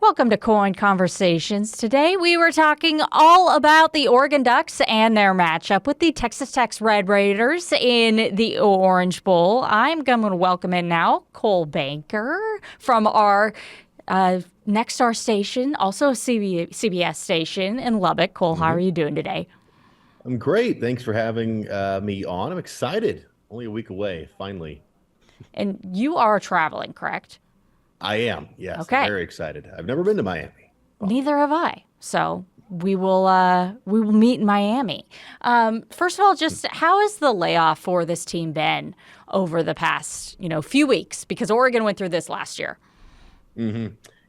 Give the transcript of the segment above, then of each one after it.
Welcome to KOIN Conversations. Today we were talking all about the Oregon Ducks and their matchup with the Texas Tech Red Raiders in the Orange Bowl. I'm going to welcome in now Cole Banker from our Next Star station, also a CBS station in Lubbock. Cole, how are you doing today? I'm great. Thanks for having me on. I'm excited. Only a week away, finally. And you are traveling, correct? I am. Yes, I'm Okay. very excited. I've never been to Miami. Well, Neither have I. So we will meet in Miami. First of all, just how has the layoff for this team been over the past few weeks? Because Oregon went through this last year.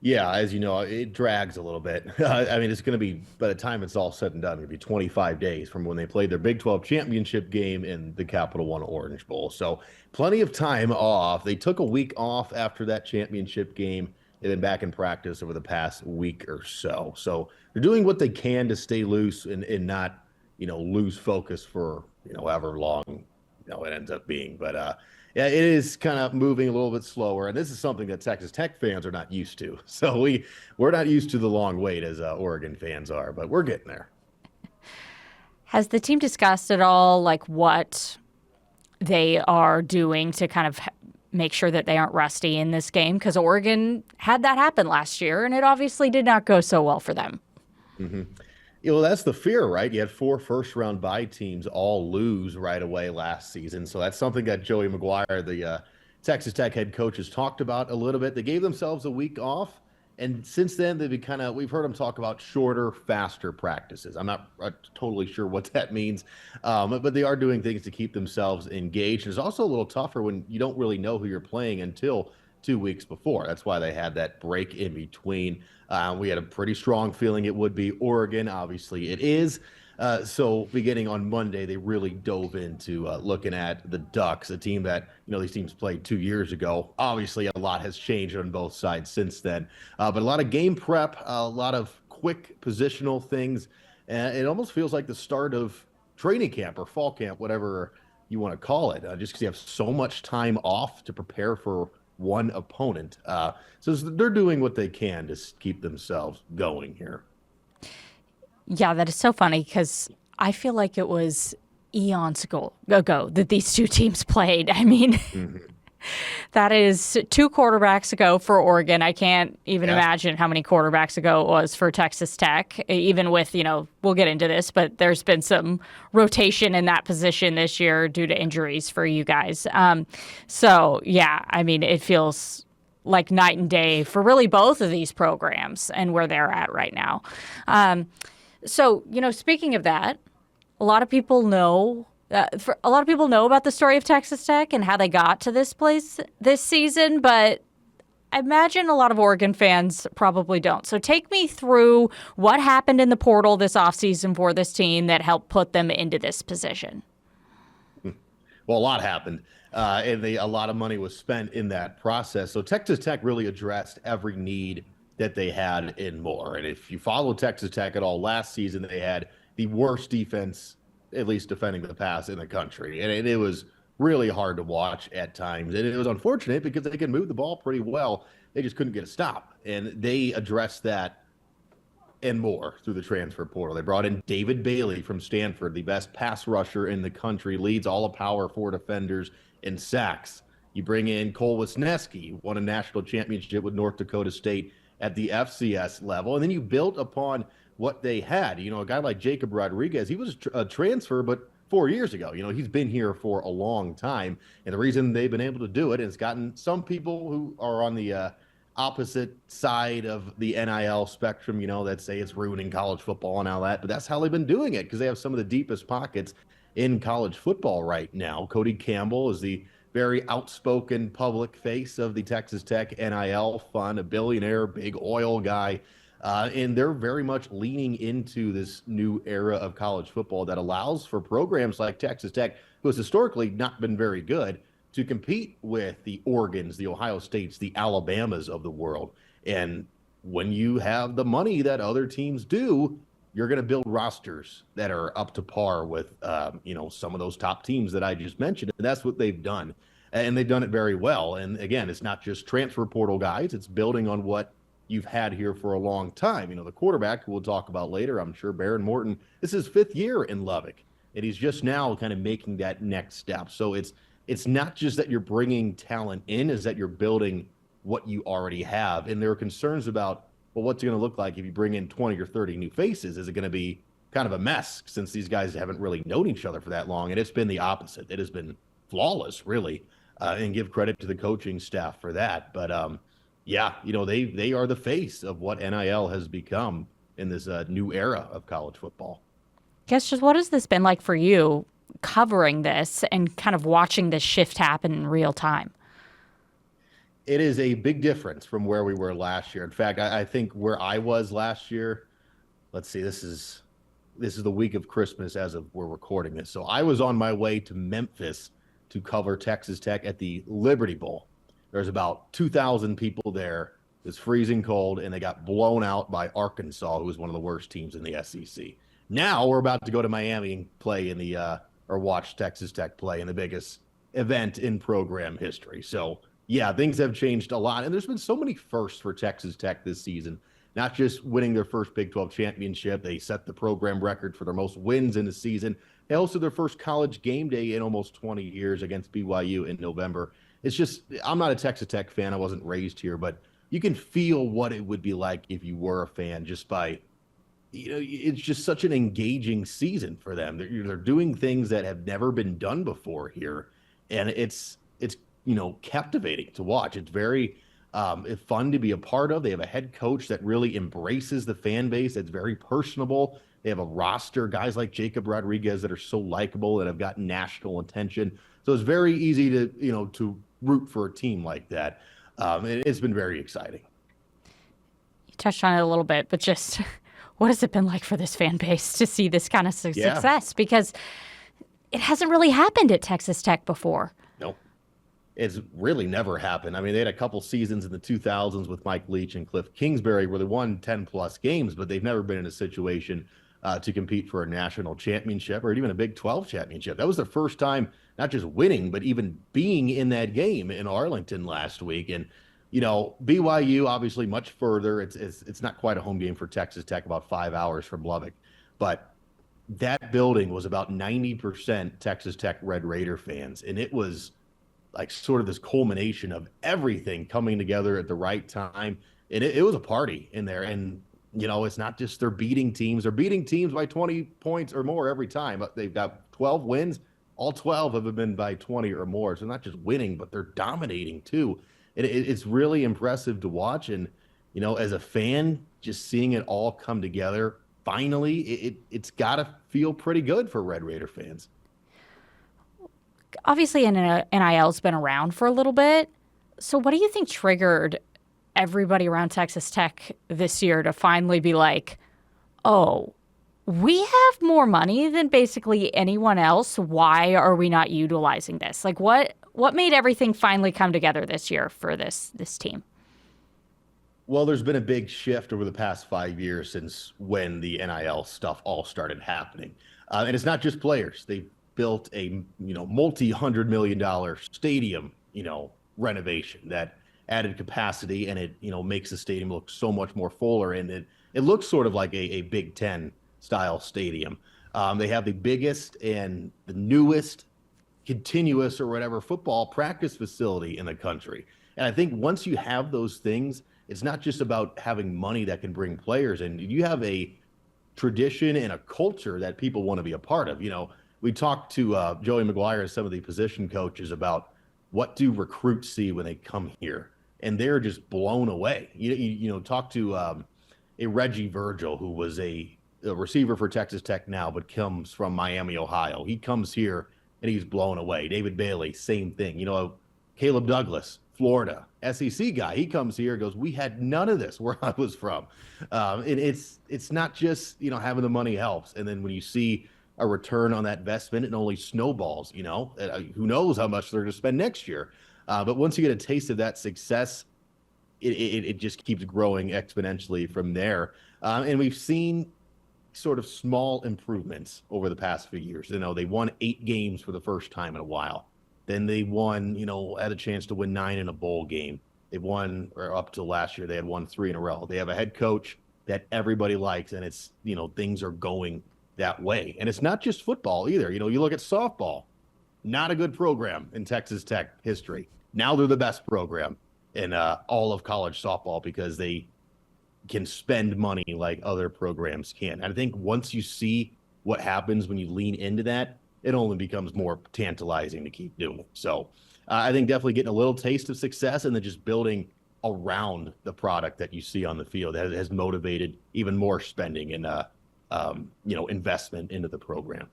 yeah, as you know, it drags a little bit. I mean, it's going to be, by the time it's all said and done, it'll be 25 days from when they played their Big 12 championship game in the Capital One Orange Bowl. So plenty of time off. They took a week off after that championship game. They've been back in practice over the past week or so. So they're doing what they can to stay loose and not, lose focus for, however long, it ends up being. But yeah, it is kind of moving a little bit slower, and this is something that Texas Tech fans are not used to. So we're not used to the long wait as Oregon fans are, but we're getting there. Has the team discussed at all like what they are doing to kind of make sure that they aren't rusty in this game? Because Oregon had that happen last year, and it obviously did not go so well for them. hmm Well, that's the fear, right? You had four first-round bye teams all lose right away last season, so that's something that Joey McGuire, the Texas Tech head coach, has talked about a little bit. They gave themselves a week off, and since then they've been we've heard them talk about shorter, faster practices. I'm not totally sure what that means, but they are doing things to keep themselves engaged. It's also a little tougher when you don't really know who you're playing until 2 weeks before. That's why they had that break in between. We had a pretty strong feeling it would be Oregon. Obviously, it is. So beginning on Monday, they really dove into looking at the Ducks, a team that, these teams played 2 years ago. Obviously, a lot has changed on both sides since then. But a lot of game prep, a lot of quick positional things. And it almost feels like the start of training camp or fall camp, whatever you want to call it, just because you have so much time off to prepare for one opponent. So they're doing what they can to keep themselves going here. Yeah, that is so funny because I feel like it was eons ago that these two teams played. I mean, hmm that is two quarterbacks ago for Oregon. I can't even Yeah. imagine how many quarterbacks ago it was for Texas Tech, even with, we'll get into this, but there's been some rotation in that position this year due to injuries for you guys. So, yeah, I mean, it feels like night and day for really both of these programs and where they're at right now. So, speaking of that, a lot of people know a lot of people know about the story of Texas Tech and how they got to this place this season, but I imagine a lot of Oregon fans probably don't. So take me through what happened in the portal this offseason for this team that helped put them into this position. Well, a lot happened, and a lot of money was spent in that process. So Texas Tech really addressed every need that they had and more. And if you follow Texas Tech at all last season, they had the worst defense, at least defending the pass in the country. And it was really hard to watch at times. And it was unfortunate because they could move the ball pretty well. They just couldn't get a stop. And they addressed that and more through the transfer portal. They brought in David Bailey from Stanford, the best pass rusher in the country, leads all of Power Four defenders in sacks. You bring in Cole Wisniewski, won a national championship with North Dakota State at the FCS level. And then you built upon what they had. A guy like Jacob Rodriguez, he was a transfer, but 4 years ago. He's been here for a long time. And the reason they've been able to do it has gotten some people who are on the opposite side of the NIL spectrum, that say it's ruining college football and all that. But that's how they've been doing it because they have some of the deepest pockets in college football right now. Cody Campbell is the very outspoken public face of the Texas Tech NIL fund, a billionaire, big oil guy. And they're very much leaning into this new era of college football that allows for programs like Texas Tech, who has historically not been very good, to compete with the Oregons, the Ohio States, the Alabamas of the world. And when you have the money that other teams do, you're going to build rosters that are up to par with, some of those top teams that I just mentioned. And that's what they've done. And they've done it very well. And again, it's not just transfer portal guys. It's building on what you've had here for a long time. You know, the quarterback, who we'll talk about later, I'm sure, Baron Morton, this is his 5th year in Lubbock, and he's just now kind of making that next step. So it's not just that you're bringing talent in, is that you're building what you already have. And there are concerns about, well, what's it going to look like if you bring in 20 or 30 new faces? Is it going to be kind of a mess since these guys haven't really known each other for that long? And it's been the opposite. It has been flawless, really, and give credit to the coaching staff for that. But yeah, you know, they are the face of what NIL has become in this new era of college football. Guess just what has this been like for you covering this and kind of watching this shift happen in real time? It is a big difference from where we were last year. In fact, I think where I was last year, let's see, this is the week of Christmas as of we're recording this. So I was on my way to Memphis to cover Texas Tech at the Liberty Bowl. There's about 2,000 people there. It's freezing cold, and they got blown out by Arkansas, who was one of the worst teams in the SEC. Now we're about to go to Miami and play in the or watch Texas Tech play in the biggest event in program history. So yeah, things have changed a lot. And there's been so many firsts for Texas Tech this season, not just winning their first Big 12 championship. They set the program record for their most wins in the season. They hosted their first college game day in almost 20 years against BYU in November. It's just, I'm not a Texas Tech fan. I wasn't raised here, but you can feel what it would be like if you were a fan just by, you know, it's just such an engaging season for them. They're doing things that have never been done before here. And it's you know, captivating to watch. It's very fun to be a part of. They have a head coach that really embraces the fan base. It's very personable. They have a roster, guys like Jacob Rodriguez, that are so likable and have gotten national attention. So it's very easy to, you know, to root for a team like that. It's been very exciting. You touched on it a little bit, but just what has it been like for this fan base to see this kind of success? Because it hasn't really happened at Texas Tech before. No. It's really never happened. I mean, they had a couple seasons in the 2000s with Mike Leach and Cliff Kingsbury where they won 10-plus games, but they've never been in a situation to compete for a national championship or even a Big 12 championship. That was their first time not just winning, but even being in that game in Arlington last week. And, you know, BYU, obviously much further. It's not quite a home game for Texas Tech, about 5 hours from Lubbock. But that building was about 90% Texas Tech Red Raider fans. And it was like sort of this culmination of everything coming together at the right time. And it was a party in there. And, you know, it's not just they're beating teams. They're beating teams by 20 points or more every time. But they've got 12 wins. All 12 have been by 20 or more. So not just winning, but they're dominating too. It's really impressive to watch. And, you know, as a fan, just seeing it all come together, finally, it's got to feel pretty good for Red Raider fans. Obviously, NIL's been around for a little bit. So what do you think triggered everybody around Texas Tech this year to finally be like, oh, we have more money than basically anyone else. Why are we not utilizing this? Like, what made everything finally come together this year for this team? Well, there's been a big shift over the past 5 years since when the NIL stuff all started happening. And it's not just players. They've built a, you know, multi-$100 million stadium, you know, renovation that added capacity, and it, you know, makes the stadium look so much more fuller, and it looks sort of like a Big Ten style stadium. They have the biggest and the newest continuous or whatever football practice facility in the country. And I think once you have those things, it's not just about having money that can bring players in. You have a tradition and a culture that people want to be a part of. You know, we talked to Joey McGuire and some of the position coaches about what do recruits see when they come here, and they're just blown away. You know, talk to a Reggie Virgil, who was a receiver for Texas Tech now, but comes from Miami, Ohio. He comes here and he's blown away. David Bailey, same thing. You know, Caleb Douglas, Florida, SEC guy. He comes here and goes, we had none of this where I was from. And it's not just, you know, having the money helps. And then when you see a return on that investment, it only snowballs, you know, who knows how much they're going to spend next year. But once you get a taste of that success, it just keeps growing exponentially from there. And we've seen sort of small improvements over the past few years. You know, they won 8 games for the first time in a while. Then they won, you know, had a chance to win 9 in a bowl game. They've won, or up to last year, they had won 3 in a row. They have a head coach that everybody likes, and it's, things are going that way. And it's not just football either. You look at softball, not a good program in Texas Tech history. Now they're the best program in all of college softball because they can spend money like other programs can. And I think once you see what happens when you lean into that, it only becomes more tantalizing to keep doing. So I think definitely getting a little taste of success and then just building around the product that you see on the field that has motivated even more spending and investment into the program.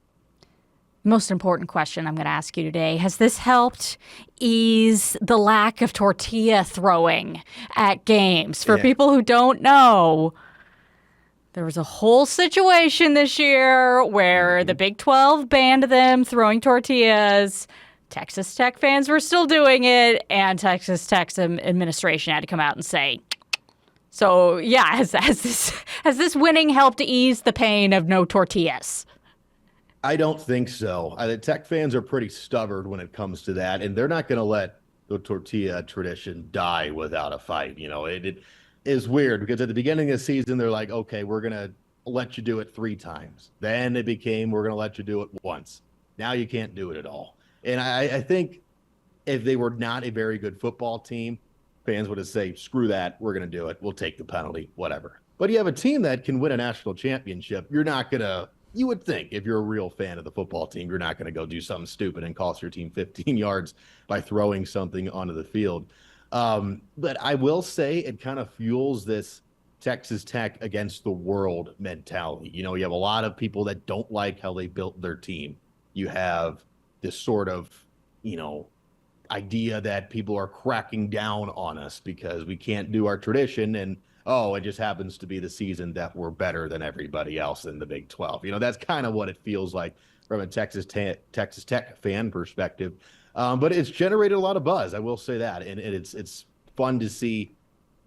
Most important question I'm going to ask you today. Has this helped ease the lack of tortilla throwing at games? For people who don't know, there was a whole situation this year where the Big 12 banned them throwing tortillas. Texas Tech fans were still doing it, and Texas Tech's administration had to come out and say, so yeah, has this winning helped ease the pain of no tortillas? I don't think so. The Tech fans are pretty stubborn when it comes to that, and they're not going to let the tortilla tradition die without a fight. It is weird because at the beginning of the season, they're like, okay, we're going to let you do it 3 times. Then it became, we're going to let you do it once. Now you can't do it at all. And I think if they were not a very good football team, fans would have said, screw that, we're going to do it. We'll take the penalty, whatever. But you have a team that can win a national championship. You're not going to, you would think if you're a real fan of the football team, you're not going to go do something stupid and cost your team 15 yards by throwing something onto the field. But I will say it kind of fuels this Texas Tech against the world mentality. You have a lot of people that don't like how they built their team. You have this sort of, idea that people are cracking down on us because we can't do our tradition. And, it just happens to be the season that we're better than everybody else in the Big 12. That's kind of what it feels like from a Texas Tech fan perspective. But it's generated a lot of buzz, I will say that. And it's fun to see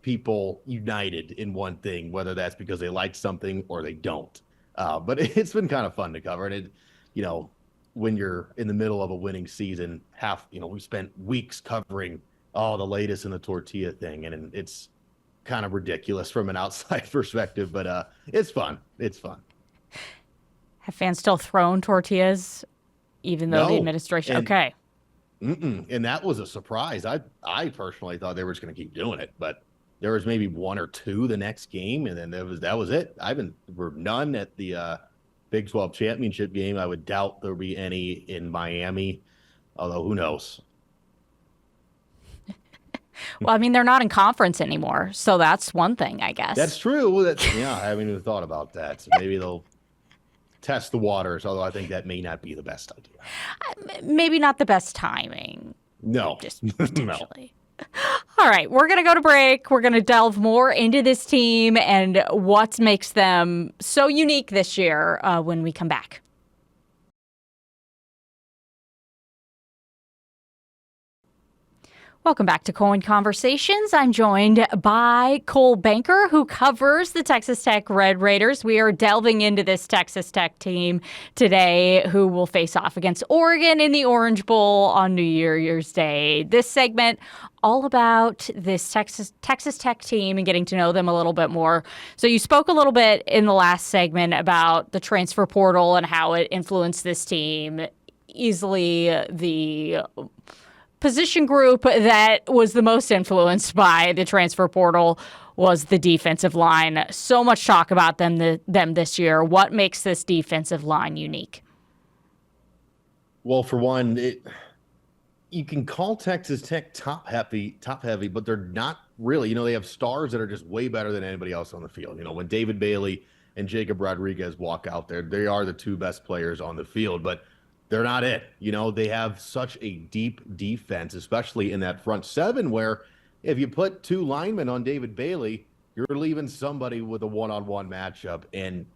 people united in one thing, whether that's because they like something or they don't. But it's been kind of fun to cover. And when you're in the middle of a winning season, we spent weeks covering the latest in the tortilla thing. And it's kind of ridiculous from an outside perspective, but it's fun. It's fun. Have fans still thrown tortillas, even though the administration? Okay. And that was a surprise. I personally thought they were just going to keep doing it, but there was maybe 1 or 2 the next game, and then that was it. There were none at the Big 12 championship game. I would doubt there'll be any in Miami, although who knows? Well, I mean, they're not in conference anymore, so that's one thing, I guess. That's true. I haven't even thought about that. So maybe they'll test the waters, although I think that may not be the best idea. Maybe not the best timing. No. Just potentially. No. All right, we're going to go to break. We're going to delve more into this team and what makes them so unique this year when we come back. Welcome back to KOIN Conversations. I'm joined by Cole Banker, who covers the Texas Tech Red Raiders. We are delving into this Texas Tech team today, who will face off against Oregon in the Orange Bowl on New Year's Day. This segment all about this Texas Tech team and getting to know them a little bit more. So you spoke a little bit in the last segment about the transfer portal and how it influenced this team. Easily the position group that was the most influenced by the transfer portal was the defensive line. So much talk about them this year. What makes this defensive line unique? Well, for one, you can call Texas Tech top heavy, but they're not really. They have stars that are just way better than anybody else on the field. When David Bailey and Jacob Rodriguez walk out there, they are the 2 best players on the field, but they're not it. They have such a deep defense, especially in that front 7, where if you put 2 linemen on David Bailey, you're leaving somebody with a one-on-one matchup, and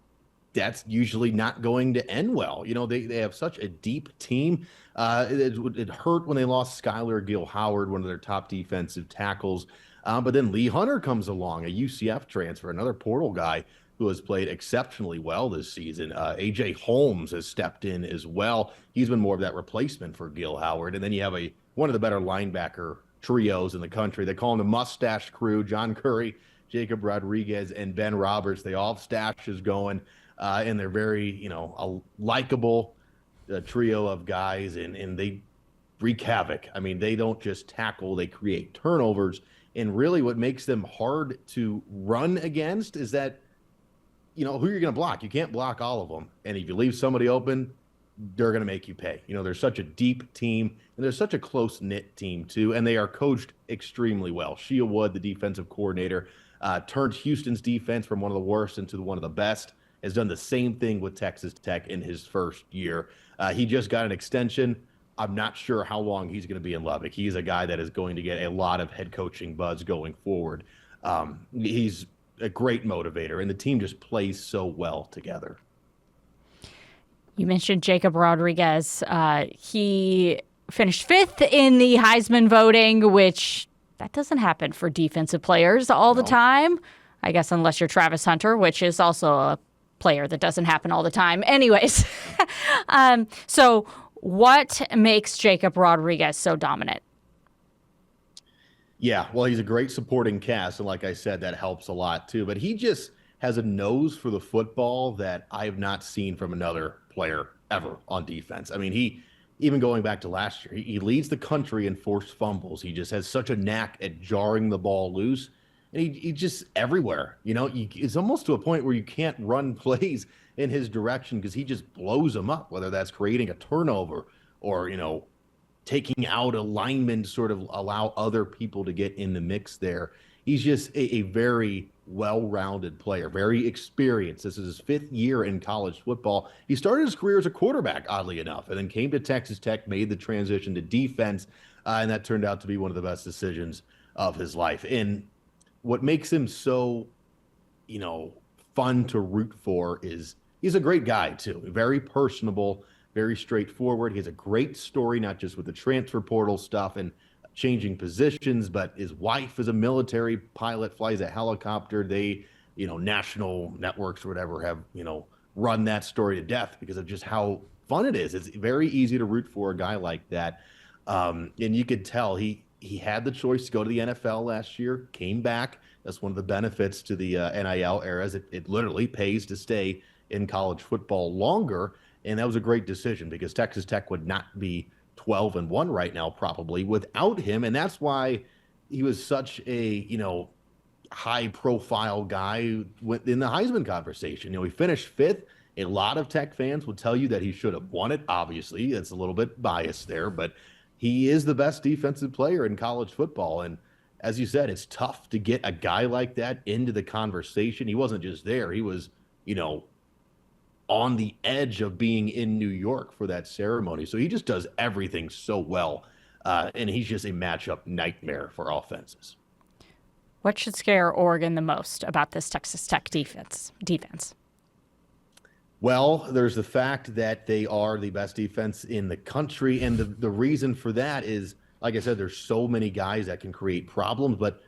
that's usually not going to end well. They have such a deep team. It hurt when they lost Skylar Gill-Howard, one of their top defensive tackles. But then Lee Hunter comes along, a UCF transfer, another portal guy who has played exceptionally well this season. A.J. Holmes has stepped in as well. He's been more of that replacement for Gill-Howard. And then you have one of the better linebacker trios in the country. They call them the mustache crew. John Curry, Jacob Rodriguez, and Ben Roberts. They all have stashes going, and they're very, a likable trio of guys, and they wreak havoc. I mean, they don't just tackle, they create turnovers. And really what makes them hard to run against is that, who you're going to block. You can't block all of them. And if you leave somebody open, they're going to make you pay. They're such a deep team, and they're such a close-knit team, too. And they are coached extremely well. Shea Wood, the defensive coordinator, turned Houston's defense from one of the worst into one of the best, has done the same thing with Texas Tech in his first year. He just got an extension. I'm not sure how long he's going to be in Lubbock. He's a guy that is going to get a lot of head coaching buzz going forward. He's a great motivator, and the team just plays so well together. You mentioned Jacob Rodriguez. He finished 5th in the Heisman voting, which that doesn't happen for defensive players all the time. I guess unless you're Travis Hunter, which is also a player that doesn't happen all the time. Anyways, so what makes Jacob Rodriguez so dominant? Yeah, well, he's a great supporting cast, and like I said, that helps a lot too. But he just has a nose for the football that I have not seen from another player ever on defense. I mean, even going back to last year, he leads the country in forced fumbles. He just has such a knack at jarring the ball loose, and he just everywhere. It's almost to a point where you can't run plays in his direction because he just blows them up, whether that's creating a turnover or, taking out a lineman to sort of allow other people to get in the mix there. He's just a very well-rounded player, very experienced. This is his 5th year in college football. He started his career as a quarterback, oddly enough, and then came to Texas Tech, made the transition to defense, and that turned out to be one of the best decisions of his life. And what makes him so, fun to root for is he's a great guy, too. Very personable, very straightforward. He has a great story, not just with the transfer portal stuff and changing positions, but his wife is a military pilot, flies a helicopter. They, national networks or whatever have, run that story to death because of just how fun it is. It's very easy to root for a guy like that. And you could tell he had the choice to go to the NFL last year, came back. That's one of the benefits to the NIL eras. It literally pays to stay in college football longer. And that was a great decision because Texas Tech would not be 12-1 right now probably without him. And that's why he was such a, high-profile guy in the Heisman conversation. He finished 5th. A lot of Tech fans would tell you that he should have won it. Obviously, it's a little bit biased there, but he is the best defensive player in college football. And as you said, it's tough to get a guy like that into the conversation. He wasn't just there. He was, on the edge of being in New York for that ceremony. So he just does everything so well. And he's just a matchup nightmare for offenses. What should scare Oregon the most about this Texas Tech defense? Well, there's the fact that they are the best defense in the country. And the reason for that is, like I said, there's so many guys that can create problems, but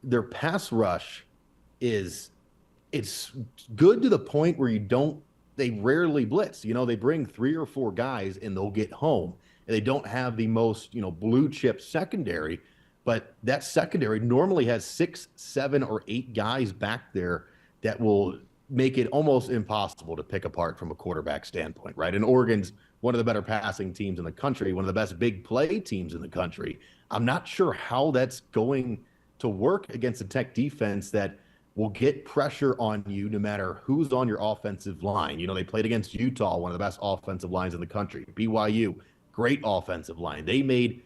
their pass rush it's good to the point where they rarely blitz. They bring 3 or 4 guys and they'll get home. And they don't have the most, blue chip secondary, but that secondary normally has 6, 7, or 8 guys back there that will make it almost impossible to pick apart from a quarterback standpoint, right? And Oregon's one of the better passing teams in the country, one of the best big play teams in the country. I'm not sure how that's going to work against a Tech defense that will get pressure on you no matter who's on your offensive line. They played against Utah, one of the best offensive lines in the country. BYU, great offensive line. They made,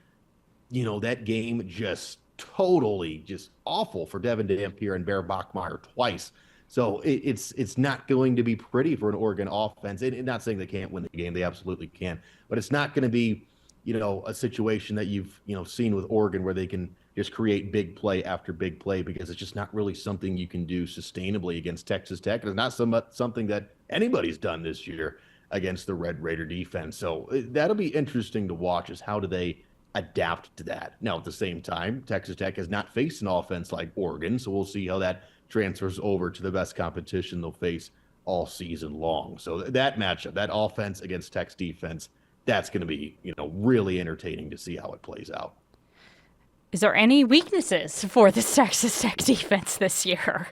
that game just totally just awful for Devin Dampier and Bear Bachmeier twice. So it's not going to be pretty for an Oregon offense. And not saying they can't win the game. They absolutely can. But it's not going to be, a situation that you've, seen with Oregon where they can just create big play after big play because it's just not really something you can do sustainably against Texas Tech. It's not something that anybody's done this year against the Red Raider defense. So that'll be interesting to watch is how do they adapt to that. Now, at the same time, Texas Tech has not faced an offense like Oregon, so we'll see how that transfers over to the best competition they'll face all season long. So that matchup, that offense against Tech's defense, that's going to be, really entertaining to see how it plays out. Is there any weaknesses for this Texas Tech defense this year?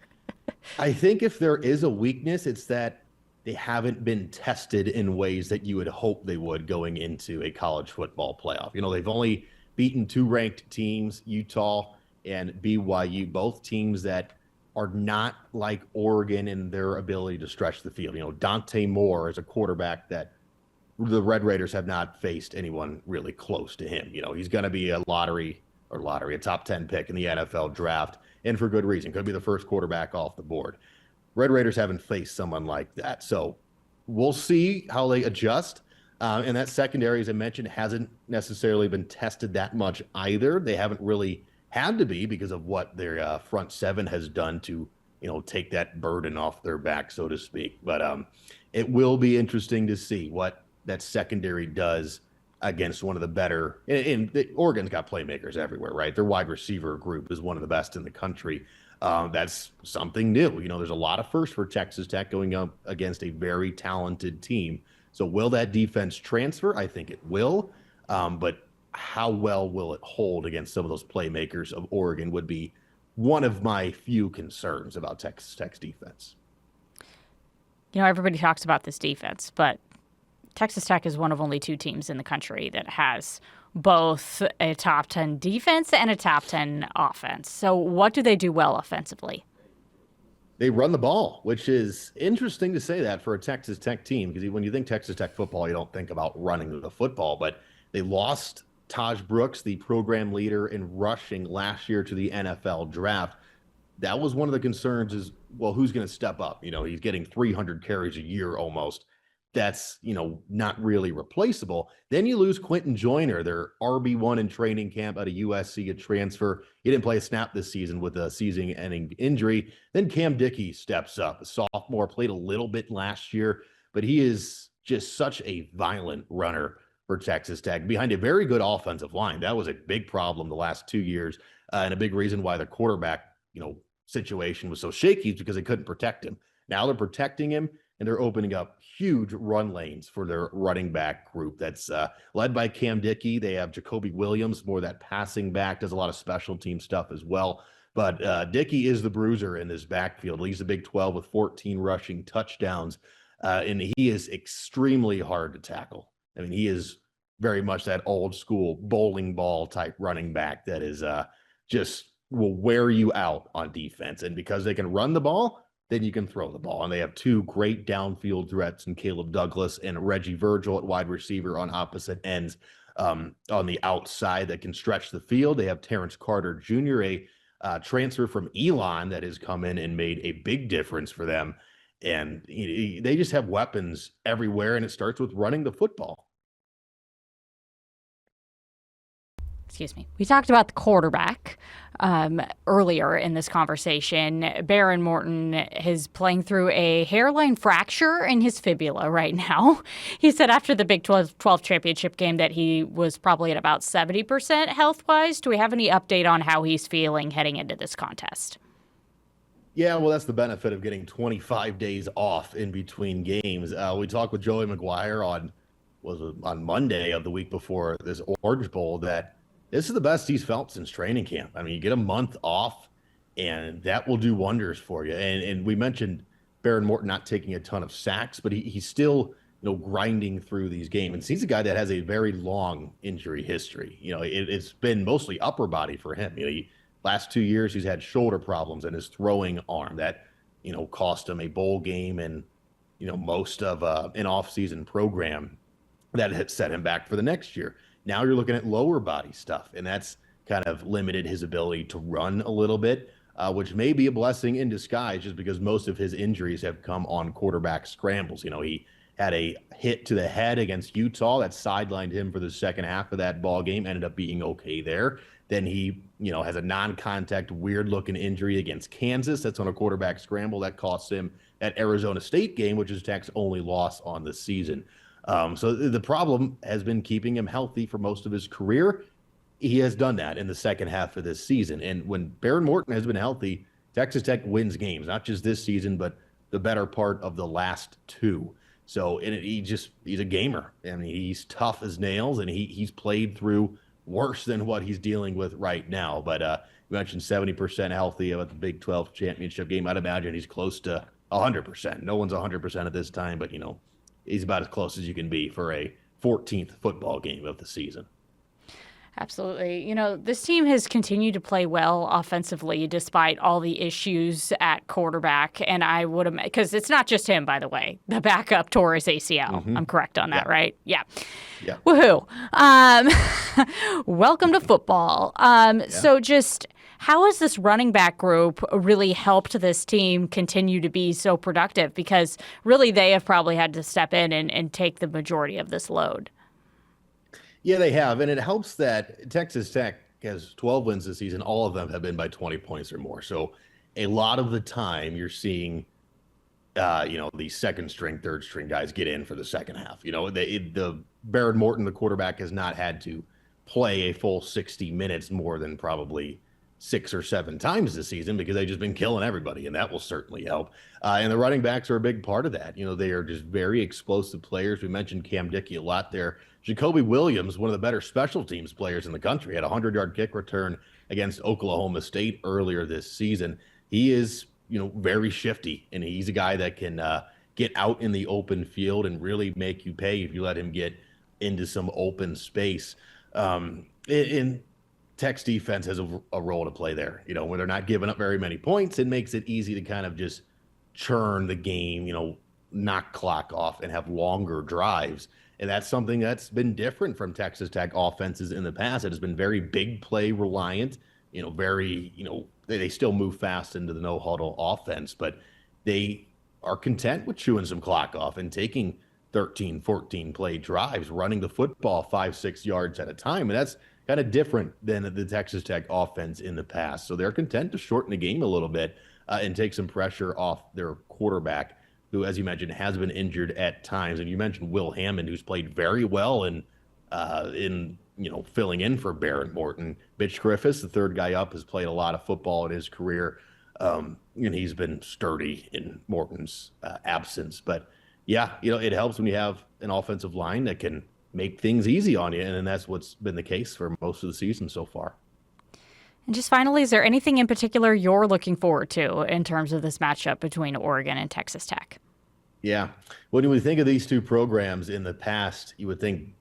I think if there is a weakness, it's that they haven't been tested in ways that you would hope they would going into a college football playoff. They've only beaten two ranked teams, Utah and BYU, both teams that are not like Oregon in their ability to stretch the field. Dante Moore is a quarterback that the Red Raiders have not faced anyone really close to him. He's going to be a a top 10 pick in the NFL draft, and for good reason. Could be the first quarterback off the board. Red Raiders haven't faced someone like that. So we'll see how they adjust. And that secondary, as I mentioned, hasn't necessarily been tested that much either. They haven't really had to be because of what their front seven has done to, take that burden off their back, so to speak. But it will be interesting to see what that secondary does against one of the better. And Oregon's got playmakers everywhere, right? Their wide receiver group is one of the best in the country. That's something new. There's a lot of firsts for Texas Tech going up against a very talented team. So will that defense transfer? I think it will. But how well will it hold against some of those playmakers of Oregon would be one of my few concerns about Texas Tech's defense. Everybody talks about this defense, but Texas Tech is one of only two teams in the country that has both a top 10 defense and a top 10 offense. So what do they do well offensively? They run the ball, which is interesting to say that for a Texas Tech team, because when you think Texas Tech football, you don't think about running the football. But they lost Taj Brooks, the program leader in rushing last year, to the NFL draft. That was one of the concerns is, well, who's going to step up? He's getting 300 carries a year almost. That's, not really replaceable. Then you lose Quentin Joyner, their RB1 in training camp out of USC, a transfer. He didn't play a snap this season with a season-ending injury. Then Cam Dickey steps up, a sophomore, played a little bit last year, but he is just such a violent runner for Texas Tech behind a very good offensive line. That was a big problem the last 2 years, and a big reason why the quarterback, situation was so shaky is because they couldn't protect him. Now they're protecting him, and they're opening up huge run lanes for their running back group that's led by Cam Dickey. They have Jacoby Williams, more that passing back, does a lot of special team stuff as well. But Dickey is the bruiser in this backfield. Leads the Big 12 with 14 rushing touchdowns, and he is extremely hard to tackle. I mean, he is very much that old school bowling ball type running back that is just will wear you out on defense. And because they can run the ball, then you can throw the ball. And they have two great downfield threats in Caleb Douglas and Reggie Virgil at wide receiver on opposite ends on the outside that can stretch the field. They have Terrence Carter Jr., a transfer from Elon that has come in and made a big difference for them. And they just have weapons everywhere, and it starts with running the football. Excuse me. We talked about the quarterback earlier in this conversation. Baron Morton is playing through a hairline fracture in his fibula right now. He said after the Big 12 championship game that he was probably at about 70% health-wise. Do we have any update on how he's feeling heading into this contest? Yeah, well, that's the benefit of getting 25 days off in between games. We talked with Joey McGuire on Monday of the week before this Orange Bowl that this is the best he's felt since training camp. I mean, you get a month off, and that will do wonders for you. And we mentioned Baron Morton not taking a ton of sacks, but he's still, grinding through these games. And he's a guy that has a very long injury history. It's been mostly upper body for him. Last 2 years, he's had shoulder problems in his throwing arm that, cost him a bowl game and, most of an offseason program that had set him back for the next year. Now you're looking at lower body stuff, and that's kind of limited his ability to run a little bit, which may be a blessing in disguise just because most of his injuries have come on quarterback scrambles. He had a hit to the head against Utah that sidelined him for the second half of that ball game, ended up being okay there. Then he, has a non-contact, weird-looking injury against Kansas. That's on a quarterback scramble. That cost him that Arizona State game, which is Tech's only loss on the season. So the problem has been keeping him healthy for most of his career. He has done that in the second half of this season. And when Baron Morton has been healthy, Texas Tech wins games, not just this season, but the better part of the last two. So he's a gamer. I mean, he's tough as nails, and he's played through worse than what he's dealing with right now. But you mentioned 70% healthy about the Big 12 championship game. I'd imagine he's close to 100%. No one's 100% at this time, but, he's about as close as you can be for a 14th football game of the season. Absolutely. This team has continued to play well offensively despite all the issues at quarterback. And I would have, because it's not just him, by the way. The backup tore his ACL. Mm-hmm. I'm correct on that, right? Yeah. Woohoo. Welcome to football. So just how has this running back group really helped this team continue to be so productive? Because really they have probably had to step in and take the majority of this load. Yeah, they have. And it helps that Texas Tech has 12 wins this season. All of them have been by 20 points or more. So a lot of the time you're seeing, the second string, third string guys get in for the second half. The Barrett Morton, the quarterback, has not had to play a full 60 minutes more than probably 6 or 7 times this season because they've just been killing everybody, and that will certainly help. And the running backs are a big part of that. They are just very explosive players. We mentioned Cam Dickey a lot there. Jacoby Williams, one of the better special teams players in the country, had a 100-yard kick return against Oklahoma State earlier this season. He is, very shifty, and he's a guy that can get out in the open field and really make you pay if you let him get into some open space. In Tech's defense has a role to play there. When they're not giving up very many points, it makes it easy to kind of just churn the game, knock clock off and have longer drives. And that's something that's been different from Texas Tech offenses in the past. It has been very big play reliant, they still move fast into the no huddle offense, but they are content with chewing some clock off and taking 13, 14 play drives, running the football 5-6 yards at a time. And that's kind of different than the Texas Tech offense in the past. So they're content to shorten the game a little bit and take some pressure off their quarterback, who, as you mentioned, has been injured at times. And you mentioned Will Hammond, who's played very well in filling in for Barrett Morton. Mitch Griffiths, the third guy up, has played a lot of football in his career, and he's been sturdy in Morton's absence. But yeah, it helps when you have an offensive line that can make things easy on you, and that's what's been the case for most of the season so far. And just finally, is there anything in particular you're looking forward to in terms of this matchup between Oregon and Texas Tech? Yeah. When we think of these two programs in the past, you would think,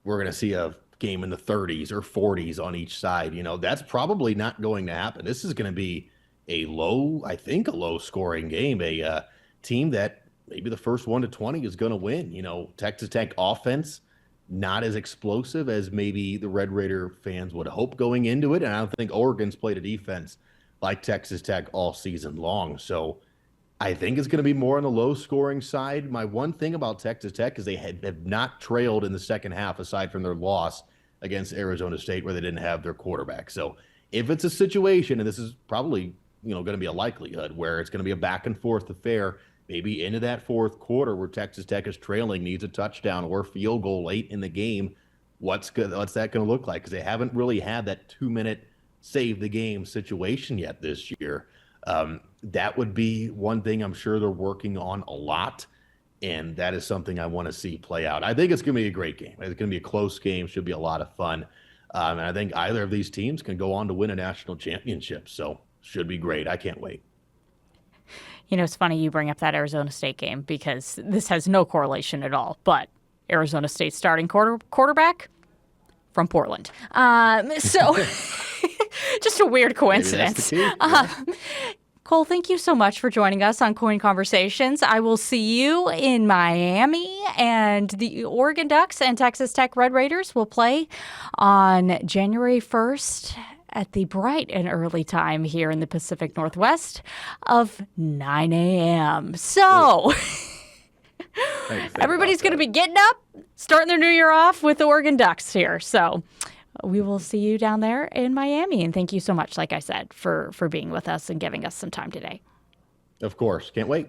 we're going to see a game in the 30s or 40s on each side. That's probably not going to happen. This is going to be a low scoring game, a team that maybe the first 1 to 20 is going to win. Texas Tech offense, not as explosive as maybe the Red Raider fans would hope going into it. And I don't think Oregon's played a defense like Texas Tech all season long. So I think it's going to be more on the low scoring side. My one thing about Texas Tech is they have not trailed in the second half aside from their loss against Arizona State where they didn't have their quarterback. So if it's a situation, and this is probably, going to be a likelihood where it's going to be a back and forth affair, maybe into that fourth quarter where Texas Tech is trailing, needs a touchdown or field goal late in the game, what's that going to look like? Because they haven't really had that 2-minute save the game situation yet this year. That would be one thing I'm sure they're working on a lot, and that is something I want to see play out. I think it's going to be a great game. It's going to be a close game, should be a lot of fun. And I think either of these teams can go on to win a national championship, so should be great. I can't wait. It's funny you bring up that Arizona State game because this has no correlation at all. But Arizona State starting quarterback from Portland. So just a weird coincidence. Cole, thank you so much for joining us on KOIN Conversations. I will see you in Miami, and the Oregon Ducks and Texas Tech Red Raiders will play on January 1st at the bright and early time here in the Pacific Northwest of 9 a.m. So everybody's going to be getting up, starting their new year off with the Oregon Ducks here. So we will see you down there in Miami. And thank you so much, like I said, for being with us and giving us some time today. Of course. Can't wait.